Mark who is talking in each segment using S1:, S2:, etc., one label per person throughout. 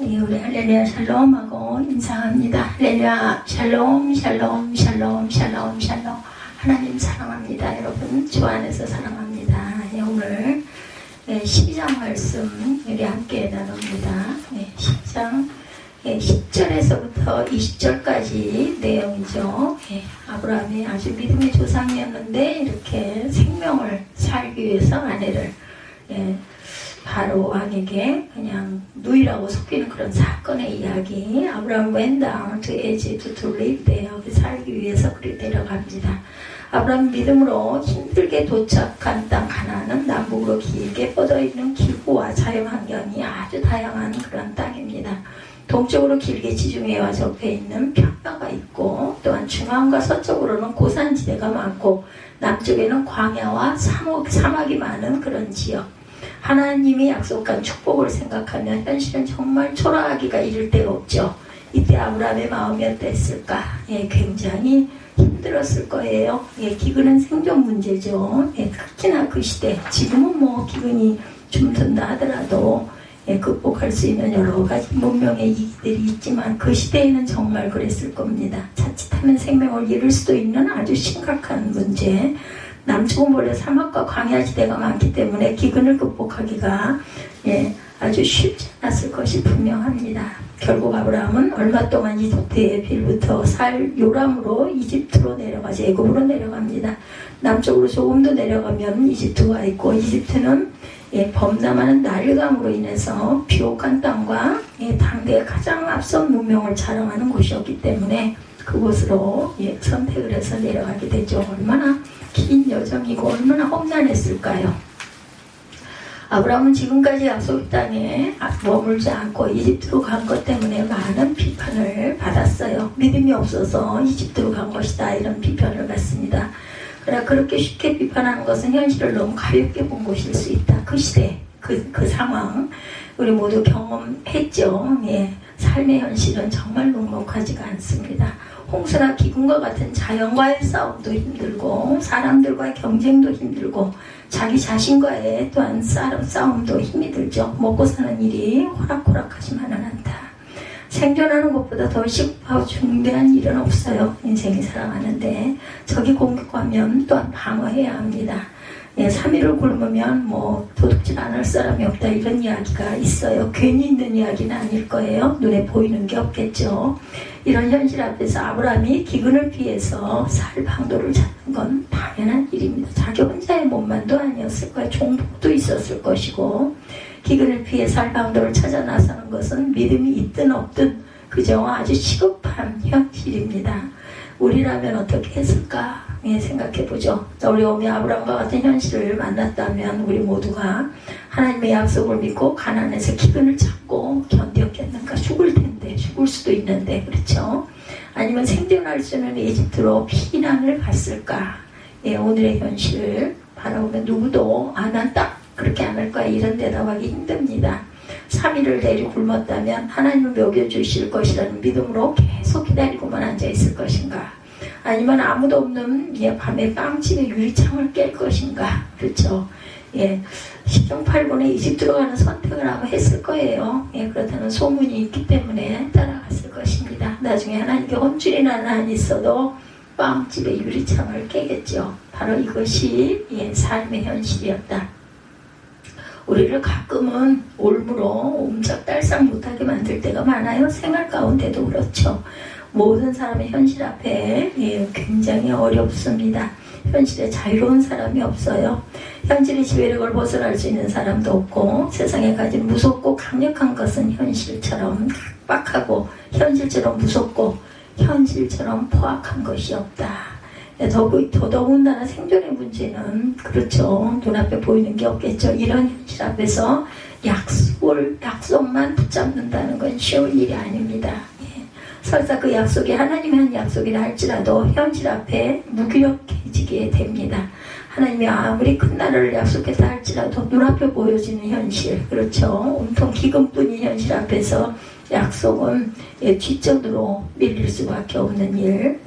S1: 예, 우리 할렐루야 샬롬하고 인사합니다. 할렐루야 샬롬 샬롬 샬롬 샬롬 샬롬. 하나님 사랑합니다. 여러분 주 안에서 사랑합니다. 예, 오늘 12장 말씀 우리 함께 나눕니다. 10장 10절에서부터 20절까지 내용이죠. 아브라함이 아주 믿음의 조상이었는데 이렇게 생명을 살기 위해서 아내를 바로 왕에게 그냥 누이라고 속이는 그런 사건의 이야기. 아브라함 went down to Egypt to live there. 여기 살기 위해서 그리 내려갑니다. 아브라함 믿음으로 힘들게 도착한 땅 가나안은 남북으로 길게 뻗어있는 기후와 자연환경이 아주 다양한 그런 땅입니다. 동쪽으로 길게 지중해와 접해 있는 평야가 있고, 또한 중앙과 서쪽으로는 고산지대가 많고, 남쪽에는 광야와 사막이 많은 그런 지역. 하나님이 약속한 축복을 생각하면 현실은 정말 초라하기가 이를 데가 없죠. 이때 아브라함의 마음이 어땠을까? 굉장히 힘들었을 거예요. 기근은 생존 문제죠. 특히나 그 시대, 지금은 뭐 기근이 좀 든다 하더라도 극복할 수 있는 여러 가지 문명의 이익들이 있지만 그 시대에는 정말 그랬을 겁니다. 자칫하면 생명을 잃을 수도 있는 아주 심각한 문제. 남쪽은 원래 사막과 광야지대가 많기 때문에 기근을 극복하기가 아주 쉽지 않았을 것이 분명합니다. 결국 아브라함은 얼마 동안 이집트의 빌부터 살 요람으로 이집트로 내려가서 애굽으로 내려갑니다. 남쪽으로 조금 더 내려가면 이집트가 있고, 이집트는 범람하는 나일강으로 인해서 비옥한 땅과 당대의 가장 앞선 문명을 자랑하는 곳이었기 때문에 그곳으로 선택을 해서 내려가게 되죠. 얼마나 긴 여정이고 얼마나 험난했을까요? 아브라함은 지금까지 약속 땅에 머물지 않고 이집트로 간 것 때문에 많은 비판을 받았어요. 믿음이 없어서 이집트로 간 것이다, 이런 비판을 받습니다. 그러나 그렇게 쉽게 비판하는 것은 현실을 너무 가볍게 본 것일 수 있다. 그 시대, 그 상황 우리 모두 경험했죠. 삶의 현실은 정말 녹록하지가 않습니다. 홍수나 기근과 같은 자연과의 싸움도 힘들고, 사람들과의 경쟁도 힘들고, 자기 자신과의 또한 싸움도 힘이 들죠. 먹고 사는 일이 호락호락하지만은 않다. 생존하는 것보다 더 쉽고 중대한 일은 없어요. 인생이 살아가는데 적이 공격하면 또한 방어해야 합니다. 3일을 굶으면 도둑질 안 할 사람이 없다, 이런 이야기가 있어요. 괜히 있는 이야기는 아닐 거예요. 눈에 보이는 게 없겠죠. 이런 현실 앞에서 아브라함이 기근을 피해서 살 방도를 찾는 건 당연한 일입니다. 자기 혼자의 몸만도 아니었을 거예요. 종복도 있었을 것이고, 기근을 피해 살 방도를 찾아 나서는 것은 믿음이 있든 없든 그저 아주 시급한 현실입니다. 우리라면 어떻게 했을까 생각해보죠. 우리 어미 아브라함과 같은 현실을 만났다면 우리 모두가 하나님의 약속을 믿고 가나안에서 기근을 참고 견뎠겠는가? 죽을 텐데, 죽을 수도 있는데, 그렇죠? 아니면 생존할 수 있는 이집트로 피난을 갔을까? 오늘의 현실을 바라보면 누구도 난 딱 그렇게 안 할 거야, 이런 대답하기 힘듭니다. 3일을 내리 굶었다면 하나님을 먹여주실 것이라는 믿음으로 계속 기다리고만 앉아있을 것인가? 아니면 아무도 없는 밤에 빵집에 유리창을 깰 것인가? 그렇죠? 10중 8구에 이집트로 가는 선택을 아마 했을 거예요. 그렇다는 소문이 있기 때문에 따라갔을 것입니다. 나중에 하나님께 혼쭐이나 한이 있어도 빵집에 유리창을 깨겠죠. 바로 이것이 삶의 현실이었다. 우리를 가끔은 올무로 옴짝달싹 못하게 만들 때가 많아요. 생활 가운데도 그렇죠. 모든 사람의 현실 앞에 굉장히 어렵습니다. 현실에 자유로운 사람이 없어요. 현실의 지배력을 벗어날 수 있는 사람도 없고, 세상에 가진 무섭고 강력한 것은 현실처럼 빡하고 현실처럼 무섭고 현실처럼 포악한 것이 없다. 더더군다나 생존의 문제는 그렇죠. 눈앞에 보이는 게 없겠죠. 이런 현실 앞에서 약속만 붙잡는다는 건 쉬운 일이 아닙니다. 설사 그 약속이 하나님의 한 약속이라 할지라도 현실 앞에 무기력해지게 됩니다. 하나님이 아무리 큰 나라를 약속했다 할지라도 눈앞에 보여지는 현실, 그렇죠. 온통 기근뿐인 현실 앞에서 약속은 뒷전으로 밀릴 수밖에 없는 일.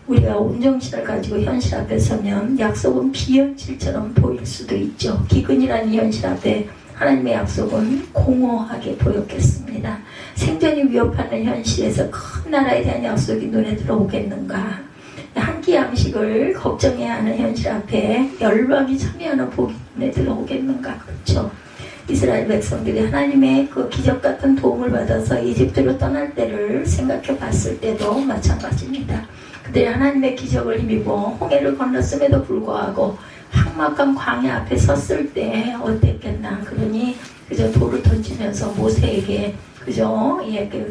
S1: 우리가 온정신을 가지고 현실 앞에 서면 약속은 비현실처럼 보일 수도 있죠. 기근이라는 현실 앞에 하나님의 약속은 공허하게 보였겠습니다. 생존이 위협하는 현실에서 큰 나라에 대한 약속이 눈에 들어오겠는가? 한 끼 양식을 걱정해야 하는 현실 앞에 열방이 참여하는 복이 눈에 들어오겠는가? 그렇죠. 이스라엘 백성들이 하나님의 그 기적 같은 도움을 받아서 이집트로 떠날 때를 생각해 봤을 때도 마찬가지입니다. 그들이 하나님의 기적을 힘입어 홍해를 건넜음에도 불구하고 삭막한 광야 앞에 섰을 때 어땠겠나. 그러니 그저 돌을 던지면서 모세에게 그저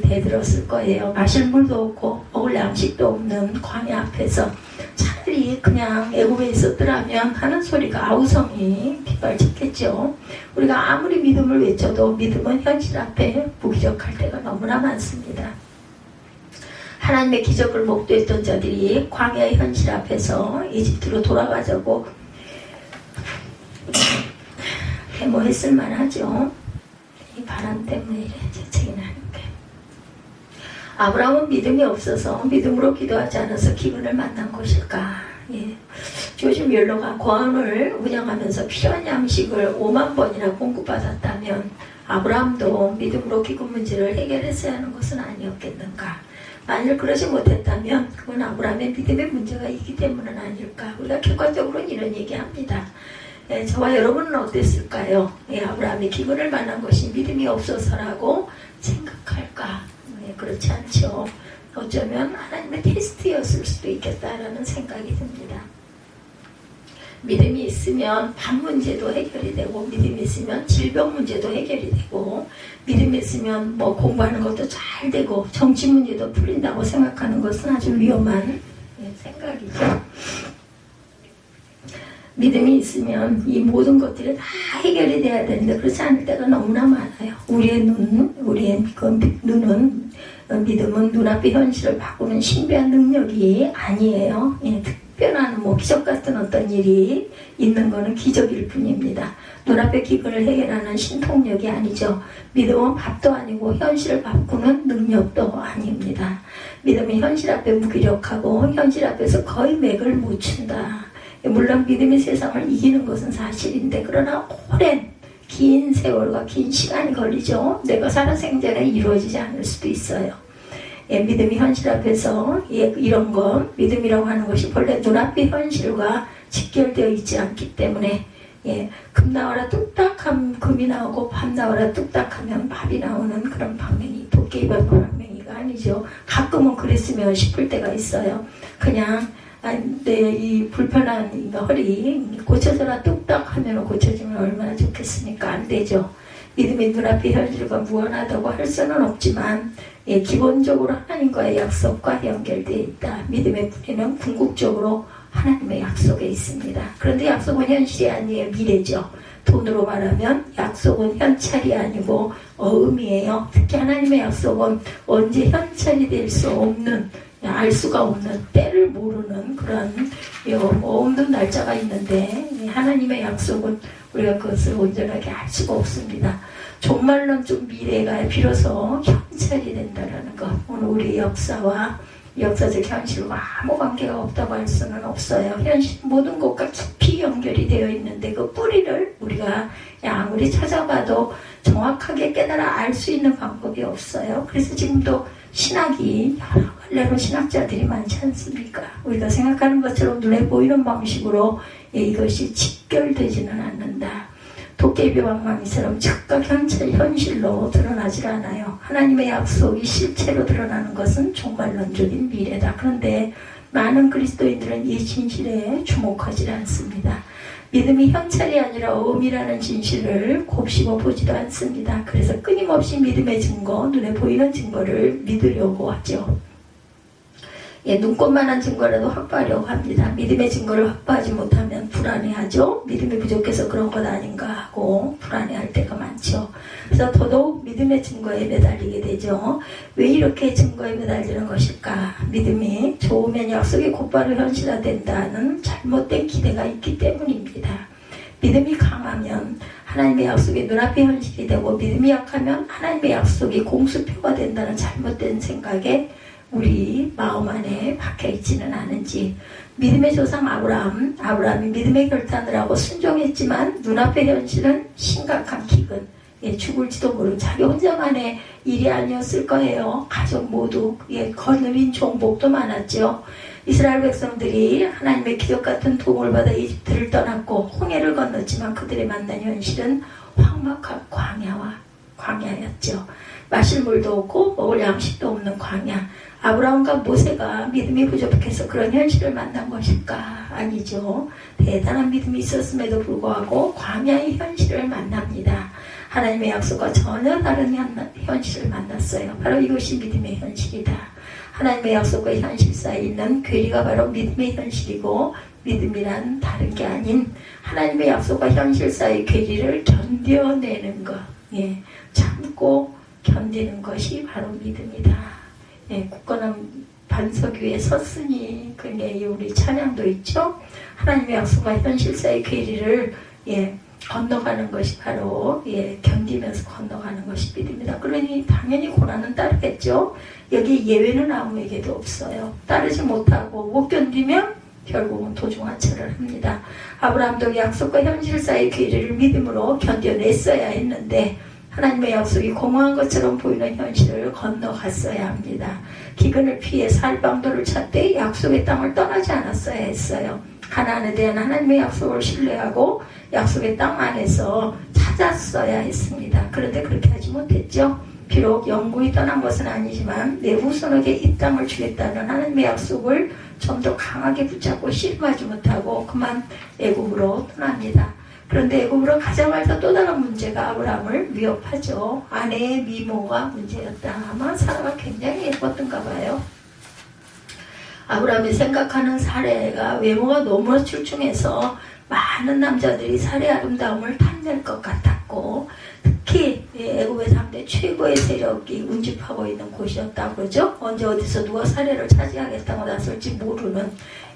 S1: 대들었을 거예요. 마실 물도 없고 먹을 양식도 없는 광야 앞에서 차라리 그냥 애굽에 있었더라면 하는 소리가 아우성이 빗발쳤겠죠. 우리가 아무리 믿음을 외쳐도 믿음은 현실 앞에 무기력할 때가 너무나 많습니다. 하나님의 기적을 목도했던 자들이 광야의 현실 앞에서 이집트로 돌아가자고 해모했을 만하죠. 이 바람 때문에 이래 재채기 나는 게. 아브라함은 믿음이 없어서 믿음으로 기도하지 않아서 기근을 만난 것일까? 예. 조지 뮬러가 고아원을 운영하면서 필요한 양식을 5만 번이나 공급받았다면 아브라함도 믿음으로 기근 문제를 해결했어야 하는 것은 아니었겠는가? 만일 그러지 못했다면 그건 아브라함의 믿음의 문제가 있기 때문은 아닐까? 우리가 객관적으로는 이런 얘기합니다. 예, 저와 여러분은 어땠을까요? 예, 아브라함이 기근을 만난 것이 믿음이 없어서라고 생각할까? 예, 그렇지 않죠. 어쩌면 하나님의 테스트였을 수도 있겠다라는 생각이 듭니다. 믿음이 있으면 밥 문제도 해결이 되고, 믿음이 있으면 질병 문제도 해결이 되고, 믿음이 있으면 뭐 공부하는 것도 잘 되고, 정치 문제도 풀린다고 생각하는 것은 아주 위험한 생각이죠. 믿음이 있으면 이 모든 것들이 다 해결이 돼야 되는데 그렇지 않을 때가 너무나 많아요. 우리의 눈은 믿음은 눈앞의 현실을 바꾸는 신비한 능력이 아니에요. 예, 특별한 기적 같은 어떤 일이 있는 것은 기적일 뿐입니다. 눈앞의 기근을 해결하는 신통력이 아니죠. 믿음은 밥도 아니고 현실을 바꾸는 능력도 아닙니다. 믿음이 현실 앞에 무기력하고 현실 앞에서 거의 맥을 못 춘다. 물론 믿음이 세상을 이기는 것은 사실인데 그러나 오랜 긴 세월과 긴 시간이 걸리죠. 내가 살아 생전에 이루어지지 않을 수도 있어요. 예, 믿음이 현실 앞에서 이런 것, 믿음이라고 하는 것이 본래 눈앞의 현실과 직결되어 있지 않기 때문에 금 나와라 뚝딱하면 금이 나오고 밥 나와라 뚝딱하면 밥이 나오는 그런 방맹이, 도깨비밥 방맹이가 아니죠. 가끔은 그랬으면 싶을 때가 있어요. 그냥 내 이 불편한 허리 고쳐져라 뚝딱 하면 고쳐지면 얼마나 좋겠습니까? 안 되죠. 믿음의 눈앞의 현실과 무관하다고 할 수는 없지만 기본적으로 하나님과의 약속과 연결되어 있다. 믿음의 뿌리는 궁극적으로 하나님의 약속에 있습니다. 그런데 약속은 현실이 아니에요. 미래죠. 돈으로 말하면 약속은 현찰이 아니고 어음이에요. 특히 하나님의 약속은 언제 현찰이 될 수 없는, 알 수가 없는, 때를 모르는 그런 없는 날짜가 있는데 하나님의 약속은 우리가 그것을 온전하게 알 수가 없습니다. 종말론적 미래가 비로소 현찰이 된다는 것. 오늘 우리 역사와 역사적 현실과 아무 관계가 없다고 할 수는 없어요. 현실 모든 것과 깊이 연결이 되어 있는데 그 뿌리를 우리가 아무리 찾아봐도 정확하게 깨달아 알 수 있는 방법이 없어요. 그래서 지금도 신학이 여러 갈래로 신학자들이 많지 않습니까? 우리가 생각하는 것처럼 눈에 보이는 방식으로 이것이 직결되지는 않는다. 도깨비 방망이처럼 즉각 현실로 드러나질 않아요. 하나님의 약속이 실체로 드러나는 것은 종말론적인 미래다. 그런데 많은 그리스도인들은 이 진실에 주목하지 않습니다. 믿음이 현찰이 아니라 어음이라는 진실을 곱씹어 보지도 않습니다. 그래서 끊임없이 믿음의 증거, 눈에 보이는 증거를 믿으려고 하죠. 눈꽃만한 증거라도 확보하려고 합니다. 믿음의 증거를 확보하지 못하면 불안해하죠. 믿음이 부족해서 그런 것 아닌가 하고 불안해할 때가 많죠. 그래서 더더욱 믿음의 증거에 매달리게 되죠. 왜 이렇게 증거에 매달리는 것일까? 믿음이 좋으면 약속이 곧바로 현실화된다는 잘못된 기대가 있기 때문입니다. 믿음이 강하면 하나님의 약속이 눈앞의 현실이 되고, 믿음이 약하면 하나님의 약속이 공수표가 된다는 잘못된 생각에 우리 마음 안에 박혀있지는 않은지. 믿음의 조상 아브라함이 믿음의 결단을 하고 순종했지만 눈앞의 현실은 심각한 기근, 죽을지도 모르는 자기 혼자만의 일이 아니었을 거예요. 가족 모두 거느린 종복도 많았죠. 이스라엘 백성들이 하나님의 기적 같은 도움을 받아 이집트를 떠났고 홍해를 건넜지만 그들의 만난 현실은 황막한 광야였죠. 마실 물도 없고 먹을 양식도 없는 광야. 아브라함과 모세가 믿음이 부족해서 그런 현실을 만난 것일까? 아니죠. 대단한 믿음이 있었음에도 불구하고 광야의 현실을 만납니다. 하나님의 약속과 전혀 다른 현실을 만났어요. 바로 이것이 믿음의 현실이다. 하나님의 약속과 현실 사이에 있는 괴리가 바로 믿음의 현실이고, 믿음이란 다른 게 아닌 하나님의 약속과 현실 사이의 괴리를 견뎌내는 것, 참고 견디는 것이 바로 믿음이다. 굳건한 반석 위에 섰으니, 그게 우리 찬양도 있죠. 하나님의 약속과 현실 사이의 괴리를 건너가는 것이 바로 견디면서 건너가는 것이 믿음이다. 그러니 당연히 고난은 따르겠죠. 여기 예외는 아무에게도 없어요. 따르지 못하고 못 견디면 결국은 도중하차를 합니다. 아브라함도 약속과 현실 사이의 괴리를 믿음으로 견뎌냈어야 했는데 하나님의 약속이 공허한 것처럼 보이는 현실을 건너갔어야 합니다. 기근을 피해 살 방도를 찾되 약속의 땅을 떠나지 않았어야 했어요. 가나안에 대한 하나님의 약속을 신뢰하고 약속의 땅 안에서 찾았어야 했습니다. 그런데 그렇게 하지 못했죠. 비록 영구히 떠난 것은 아니지만 내 후손에게 이 땅을 주겠다는 하나님의 약속을 좀 더 강하게 붙잡고 씨름하지 못하고 그만 애굽으로 떠납니다. 그런데 애굽으로 가자마자 또 다른 문제가 아브라함을 위협하죠. 아내의 미모가 문제였다. 아마 사라가 굉장히 예뻤던가 봐요. 아브라함이 생각하는 사례가 외모가 너무 출중해서 많은 남자들이 사례의 아름다움을 탐낼 것 같았고, 특히 애굽의 3대 최고의 세력이 운집하고 있는 곳이었다고 그러죠. 언제 어디서 누가 사례를 차지하겠다고 나설지 모르는,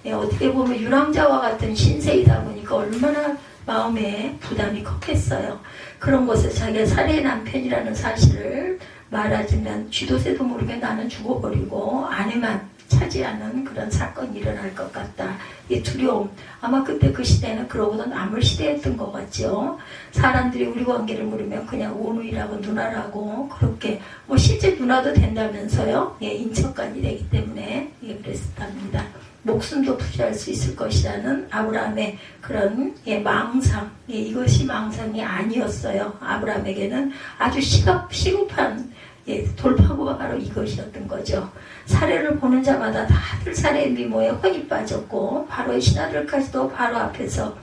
S1: 어떻게 보면 유랑자와 같은 신세이다 보니까 얼마나 마음에 부담이 컸겠어요. 그런 곳에 자기가 사례의 남편이라는 사실을 말하지만 쥐도새도 모르게 나는 죽어버리고 아내만 차지하는 그런 사건이 일어날 것 같다. 이 두려움. 아마 그때 그 시대는 그러고도 남을 시대였던 것 같죠. 사람들이 우리 관계를 물으면 그냥 오누이라고 누나라고 그렇게 실제 누나도 된다면서요. 인척간이 되기 때문에 그랬답니다. 목숨도 투자할 수 있을 것이라는 아브라함의 그런 망상, 이것이 망상이 아니었어요. 아브라함에게는 아주 시급한 돌파구가 바로 이것이었던 거죠. 사례를 보는 자마다 다들 사례의 미모에 혼이 빠졌고 바로의 신하들까지도 바로 앞에서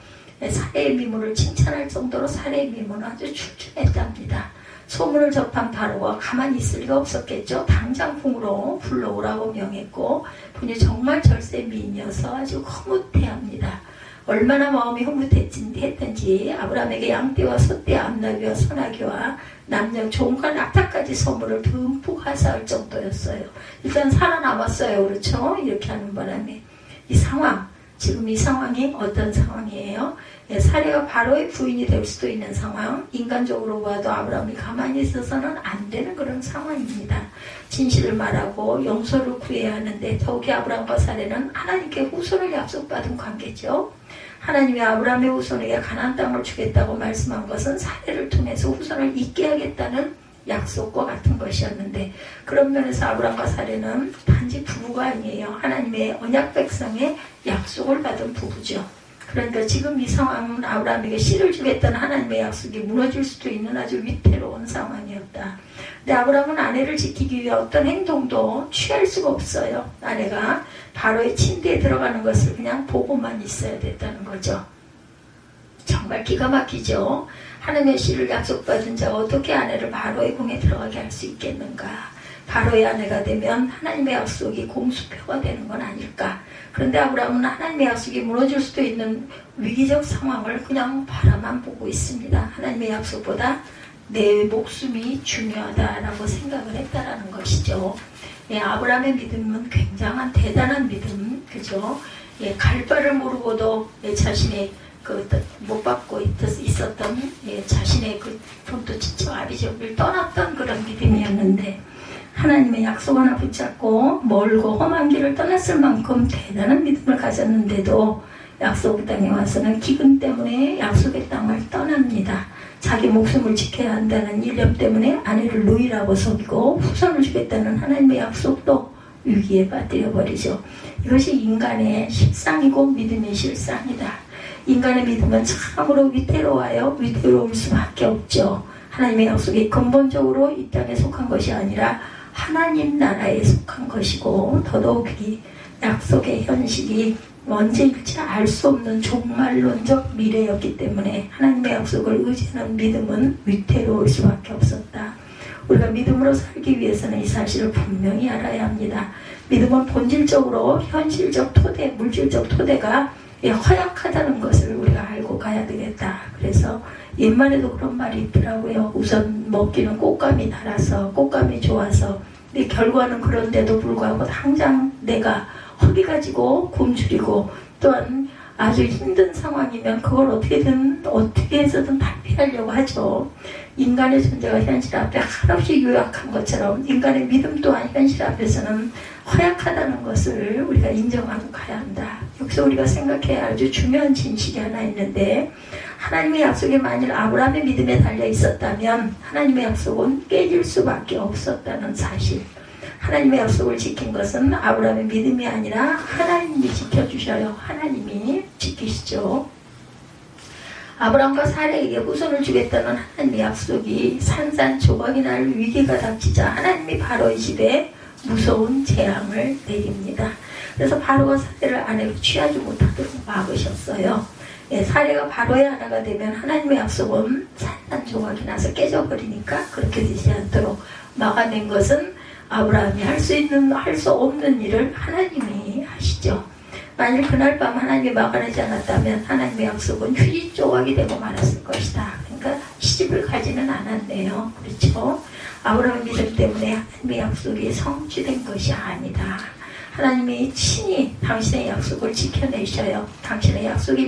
S1: 사례의 미모를 칭찬할 정도로 사례의 미모는 아주 출중했답니다. 소문을 접한 바로가 가만히 있을 리가 없었겠죠. 당장 궁으로 불러오라고 명했고 분이 정말 절세 미인이어서 아주 흐뭇해합니다. 얼마나 마음이 흐뭇했든지 아브라함에게 양떼와 소떼, 암나귀와 소나귀와 남녀 종과 낙타까지 선물을 듬뿍 하사할 정도였어요. 일단 살아남았어요. 그렇죠? 이렇게 하는 바람에 이 상황, 지금 이 상황이 어떤 상황이에요? 사례가 바로의 부인이 될 수도 있는 상황, 인간적으로 봐도 아브라함이 가만히 있어서는 안 되는 그런 상황입니다. 진실을 말하고 용서를 구해야 하는데 더욱이 아브라함과 사례는 하나님께 후손을 약속받은 관계죠. 하나님이 아브라함의 후손에게 가나안 땅을 주겠다고 말씀한 것은 사례를 통해서 후손을 있게 하겠다는 약속과 같은 것이었는데 그런 면에서 아브라함과 사례는 단지 부부가 아니에요. 하나님의 언약 백성의 약속을 받은 부부죠. 그러니까 지금 이 상황은 아브라함에게 씨를 주겠다는 하나님의 약속이 무너질 수도 있는 아주 위태로운 상황이었다. 근데 아브라함은 아내를 지키기 위해 어떤 행동도 취할 수가 없어요. 아내가 바로의 침대에 들어가는 것을 그냥 보고만 있어야 됐다는 거죠. 정말 기가 막히죠. 하나님의 씨를 약속받은 자가 어떻게 아내를 바로의 궁에 들어가게 할 수 있겠는가. 바로의 아내가 되면 하나님의 약속이 공수표가 되는 건 아닐까. 그런데 아브라함은 하나님의 약속이 무너질 수도 있는 위기적 상황을 그냥 바라만 보고 있습니다. 하나님의 약속보다 내 목숨이 중요하다라고 생각을 했다라는 것이죠. 아브라함의 믿음은 굉장한 대단한 믿음, 그죠? 갈 바를 모르고도 자신의 못 받고 있었던 자신의 그 본토 친척 아비족을 떠났던 그런 믿음이었는데 하나님의 약속 하나 붙잡고 멀고 험한 길을 떠났을 만큼 대단한 믿음을 가졌는데도 약속 땅에 와서는 기근 때문에 약속의 땅을 떠납니다. 자기 목숨을 지켜야 한다는 일념 때문에 아내를 노이라고 속이고 후손을 주겠다는 하나님의 약속도 위기에 빠뜨려 버리죠. 이것이 인간의 실상이고 믿음의 실상이다. 인간의 믿음은 참으로 위태로워요. 위태로울 수밖에 없죠. 하나님의 약속이 근본적으로 이 땅에 속한 것이 아니라 하나님 나라에 속한 것이고, 더더욱이 약속의 현실이 언제일지 알 수 없는 종말론적 미래였기 때문에 하나님의 약속을 의지하는 믿음은 위태로울 수밖에 없었다. 우리가 믿음으로 살기 위해서는 이 사실을 분명히 알아야 합니다. 믿음은 본질적으로 현실적 토대, 물질적 토대가 허약하다는 것을 우리가 알고 가야 되겠다. 그래서 옛말에도 그런 말이 있더라고요. 우선 먹기는 꽃감이 달아서, 꽃감이 좋아서, 근데 결과는 그런데도 불구하고 당장 내가 허리 가지고 굶주리고 또한 아주 힘든 상황이면 그걸 어떻게 해서든 탈피하려고 하죠. 인간의 존재가 현실 앞에 한없이 요약한 것처럼 인간의 믿음 또한 현실 앞에서는 허약하다는 것을 우리가 인정하고 가야 한다. 여기서 우리가 생각해야 할 아주 중요한 진실이 하나 있는데, 하나님의 약속이 만일 아브라함의 믿음에 달려 있었다면 하나님의 약속은 깨질 수밖에 없었다는 사실. 하나님의 약속을 지킨 것은 아브라함의 믿음이 아니라 하나님이 지켜주셔요. 하나님이 지키시죠. 아브라함과 사레에게 후손을 주겠다는 하나님의 약속이 산산조각이 날 위기가 닥치자 하나님이 바로의 집에 무서운 재앙을 내립니다. 그래서 바로가 사레를 아내로 취하지 못하도록 막으셨어요. 사레가 바로의 아내가 되면 하나님의 약속은 산산조각이 나서 깨져버리니까 그렇게 되지 않도록 막아낸 것은 아브라함이 할 수 없는 일을 하나님이 하시죠. 만일 그날 밤 하나님이 막아내지 않았다면 하나님의 약속은 휴지 조각이 되고 말았을 것이다. 그러니까 시집을 가지는 않았네요. 그렇죠? 아브라함의 믿음 때문에 하나님의 약속이 성취된 것이 아니다. 하나님이 친히 당신의 약속을 지켜내셔요. 당신의 약속이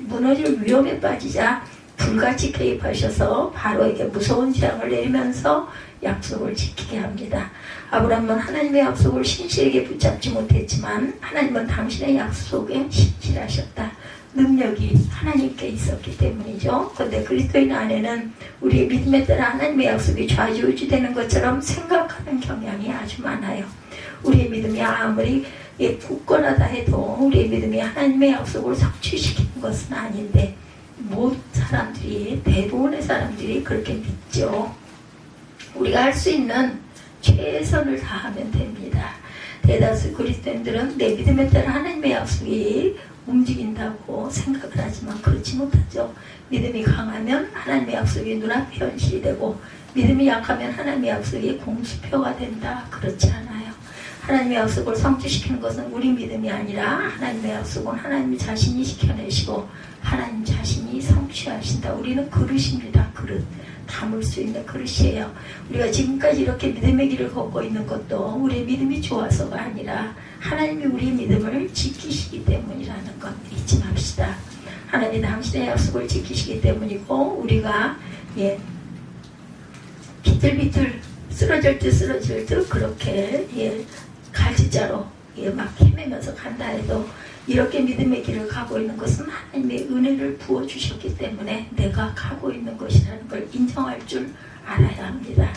S1: 무너질 위험에 빠지자 불같이 개입하셔서 바로에게 무서운 재앙을 내리면서 약속을 지키게 합니다. 아브라함은 하나님의 약속을 신실하게 붙잡지 못했지만 하나님은 당신의 약속에 신실하셨다. 능력이 하나님께 있었기 때문이죠. 그런데 그리스도인 안에는 우리의 믿음에 따라 하나님의 약속이 좌지우지되는 것처럼 생각하는 경향이 아주 많아요. 우리의 믿음이 아무리 굳건하다 해도 우리의 믿음이 하나님의 약속을 성취시키는 것은 아닌데, 모든 사람들이, 대부분의 사람들이 그렇게 믿죠. 우리가 할 수 있는 최선을 다하면 됩니다. 대다수 그리스도인들은 내 믿음에 따라 하나님의 약속이 움직인다고 생각을 하지만 그렇지 못하죠. 믿음이 강하면 하나님의 약속이 눈앞에 현실이 되고, 믿음이 약하면 하나님의 약속이 공수표가 된다. 그렇지 않아요. 하나님의 약속을 성취시키는 것은 우리 믿음이 아니라 하나님의 약속은 하나님 자신이 지켜내시고 하나님 자신이 성취하신다. 우리는 그릇입니다. 그릇. 담을 수 있는 그릇이에요. 우리가 지금까지 이렇게 믿음의 길을 걷고 있는 것도 우리의 믿음이 좋아서가 아니라 하나님이 우리의 믿음을 지키시기 때문이라는 것 잊지 맙시다. 하나님 당신의 약속을 지키시기 때문이고, 우리가 비틀비틀 쓰러질 듯 그렇게 갈지자로 막 헤매면서 간다 해도 이렇게 믿음의 길을 가고 있는 것은 하나님의 은혜를 부어주셨기 때문에 내가 가고 있는 것이라는 걸 인정할 줄 알아야 합니다.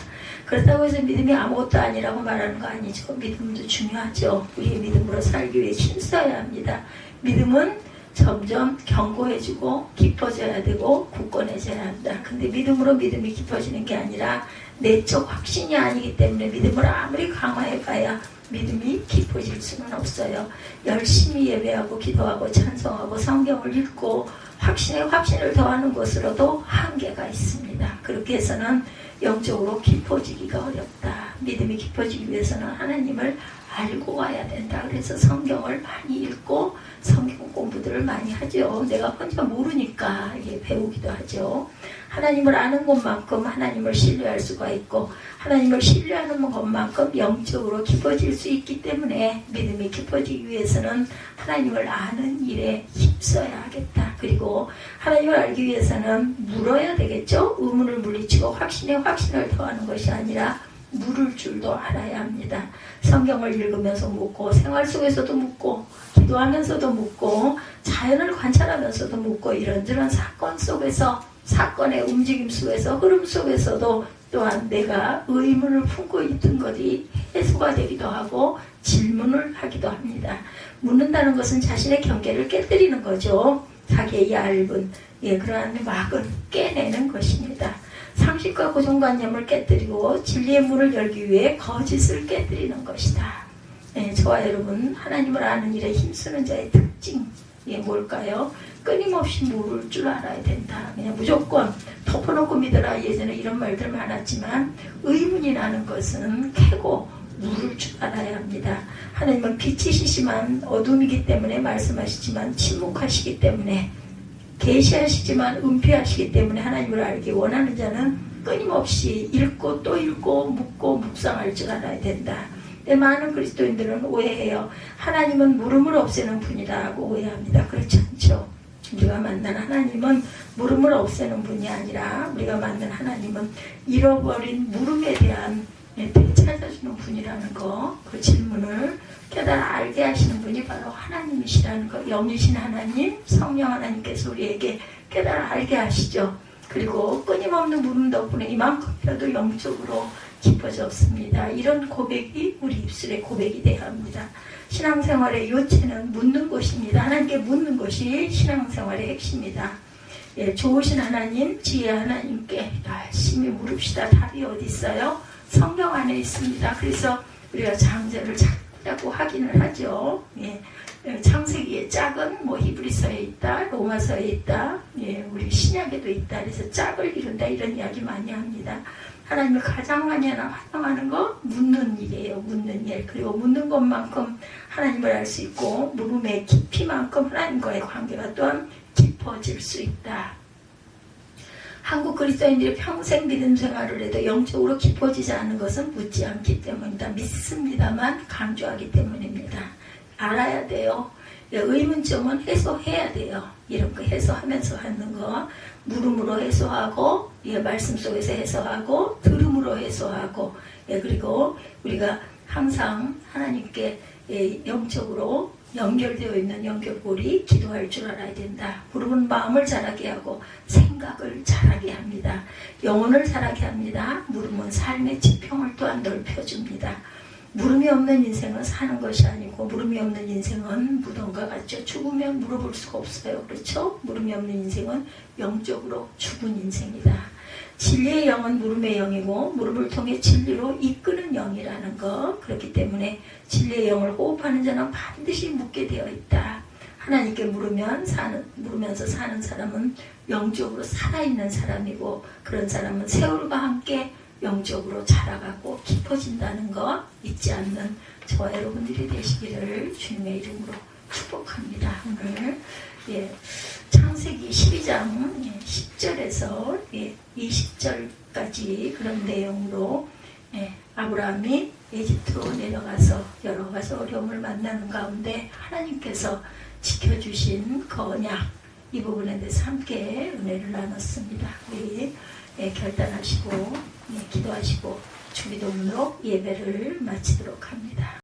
S1: 그렇다고 해서 믿음이 아무것도 아니라고 말하는 거 아니죠. 믿음도 중요하죠. 우리의 믿음으로 살기 위해 힘써야 합니다. 믿음은 점점 견고해지고 깊어져야 되고 굳건해져야 한다. 근데 믿음으로 믿음이 깊어지는 게 아니라 내적 확신이 아니기 때문에 믿음을 아무리 강화해봐야 믿음이 깊어질 수는 없어요. 열심히 예배하고 기도하고 찬송하고 성경을 읽고 확신을 더하는 것으로도 한계가 있습니다. 그렇게 해서는 영적으로 깊어지기가 어렵다. 믿음이 깊어지기 위해서는 하나님을 알고 와야 된다. 그래서 성경을 많이 읽고 성경 공부들을 많이 하죠. 내가 혼자 모르니까 배우기도 하죠. 하나님을 아는 것만큼 하나님을 신뢰할 수가 있고, 하나님을 신뢰하는 것만큼 영적으로 깊어질 수 있기 때문에 믿음이 깊어지기 위해서는 하나님을 아는 일에 힘써야 하겠다. 그리고 하나님을 알기 위해서는 물어야 되겠죠. 의문을 물리치고 확신에 확신을 더하는 것이 아니라 물을 줄도 알아야 합니다. 성경을 읽으면서 묻고 생활 속에서도 묻고 기도하면서도 묻고 자연을 관찰하면서도 묻고 이런저런 사건 속에서 사건의 움직임 속에서 흐름 속에서도 또한 내가 의문을 품고 있던 것이 해소가 되기도 하고 질문을 하기도 합니다. 묻는다는 것은 자신의 경계를 깨뜨리는 거죠. 자기의 얇은 그러한 막을 깨내는 것입니다. 상식과 고정관념을 깨뜨리고 진리의 문을 열기 위해 거짓을 깨뜨리는 것이다. 저와 여러분 하나님을 아는 일에 힘쓰는 자의 특징이 뭘까요? 끊임없이 모를 줄 알아야 된다. 그냥 무조건 덮어놓고 믿어라. 예전에 이런 말들 많았지만 의문이 나는 것은 캐고 물을 줄 알아야 합니다. 하나님은 빛이시지만 어둠이기 때문에 말씀하시지만 침묵하시기 때문에 계시하시지만 은폐하시기 때문에 하나님을 알기 원하는 자는 끊임없이 읽고 또 읽고 묻고 묵상할 줄 알아야 된다. 많은 그리스도인들은 오해해요. 하나님은 물음을 없애는 분이라고 오해합니다. 그렇지 않죠. 우리가 만난 하나님은 물음을 없애는 분이 아니라 우리가 만난 하나님은 잃어버린 물음에 대한 되찾아주는 분이라는 거, 그 질문을 깨달아 알게 하시는 분이 바로 하나님이시라는 거. 영이신 하나님, 성령 하나님께서 우리에게 깨달아 알게 하시죠. 그리고 끊임없는 물음 덕분에 이만큼이라도 영적으로 깊어졌습니다. 이런 고백이 우리 입술의 고백이 되어야 합니다. 신앙생활의 요체는 묻는 것입니다. 하나님께 묻는 것이 신앙생활의 핵심이다. 좋으신 하나님, 지혜 하나님께 열심히 물읍시다. 답이 어디 있어요? 성경 안에 있습니다. 그래서 우리가 장절을 자꾸 확인을 하죠. 창세기의 짝은 히브리서에 있다, 로마서에 있다, 우리 신약에도 있다. 그래서 짝을 이룬다 이런 이야기 많이 합니다. 하나님을 가장 많이 활용하는 거 묻는 일이에요. 묻는 일. 그리고 묻는 것만큼 하나님을 알 수 있고 물음의 깊이만큼 하나님과의 관계가 또한 깊어질 수 있다. 한국 그리스도인들이 평생 믿음 생활을 해도 영적으로 깊어지지 않는 것은 묻지 않기 때문이다. 믿습니다만 강조하기 때문입니다. 알아야 돼요. 의문점은 해소해야 돼요. 이런 거 해소하면서 하는 거. 물음으로 해소하고 말씀 속에서 해소하고 들음으로 해소하고 그리고 우리가 항상 하나님께 영적으로 연결되어 있는 연결고리 기도할 줄 알아야 된다. 물음은 마음을 자라게 하고 생각을 자라게 합니다. 영혼을 자라게 합니다. 물음은 삶의 지평을 또한 넓혀줍니다. 물음이 없는 인생은 사는 것이 아니고 물음이 없는 인생은 무덤과 같죠. 죽으면 물어볼 수가 없어요. 그렇죠? 물음이 없는 인생은 영적으로 죽은 인생이다. 진리의 영은 물음의 영이고 물음을 통해 진리로 이끄는 영이라는 것. 그렇기 때문에 진리의 영을 호흡하는 자는 반드시 묻게 되어 있다. 하나님께 물으면서 사는 사람은 영적으로 살아있는 사람이고 그런 사람은 세월과 함께 영적으로 자라가고 깊어진다는 거 잊지 않는 저와 여러분들이 되시기를 주님의 이름으로 축복합니다. 오늘 창세기 12장 10절에서 20절까지 그런 내용으로 아브라함이 에집트로 내려가서 여러 가지 어려움을 만나는 가운데 하나님께서 지켜주신 그 언약 이 부분에 대해서 함께 은혜를 나눴습니다. 우리 결단하시고 기도하시고 주기도문으로 예배를 마치도록 합니다.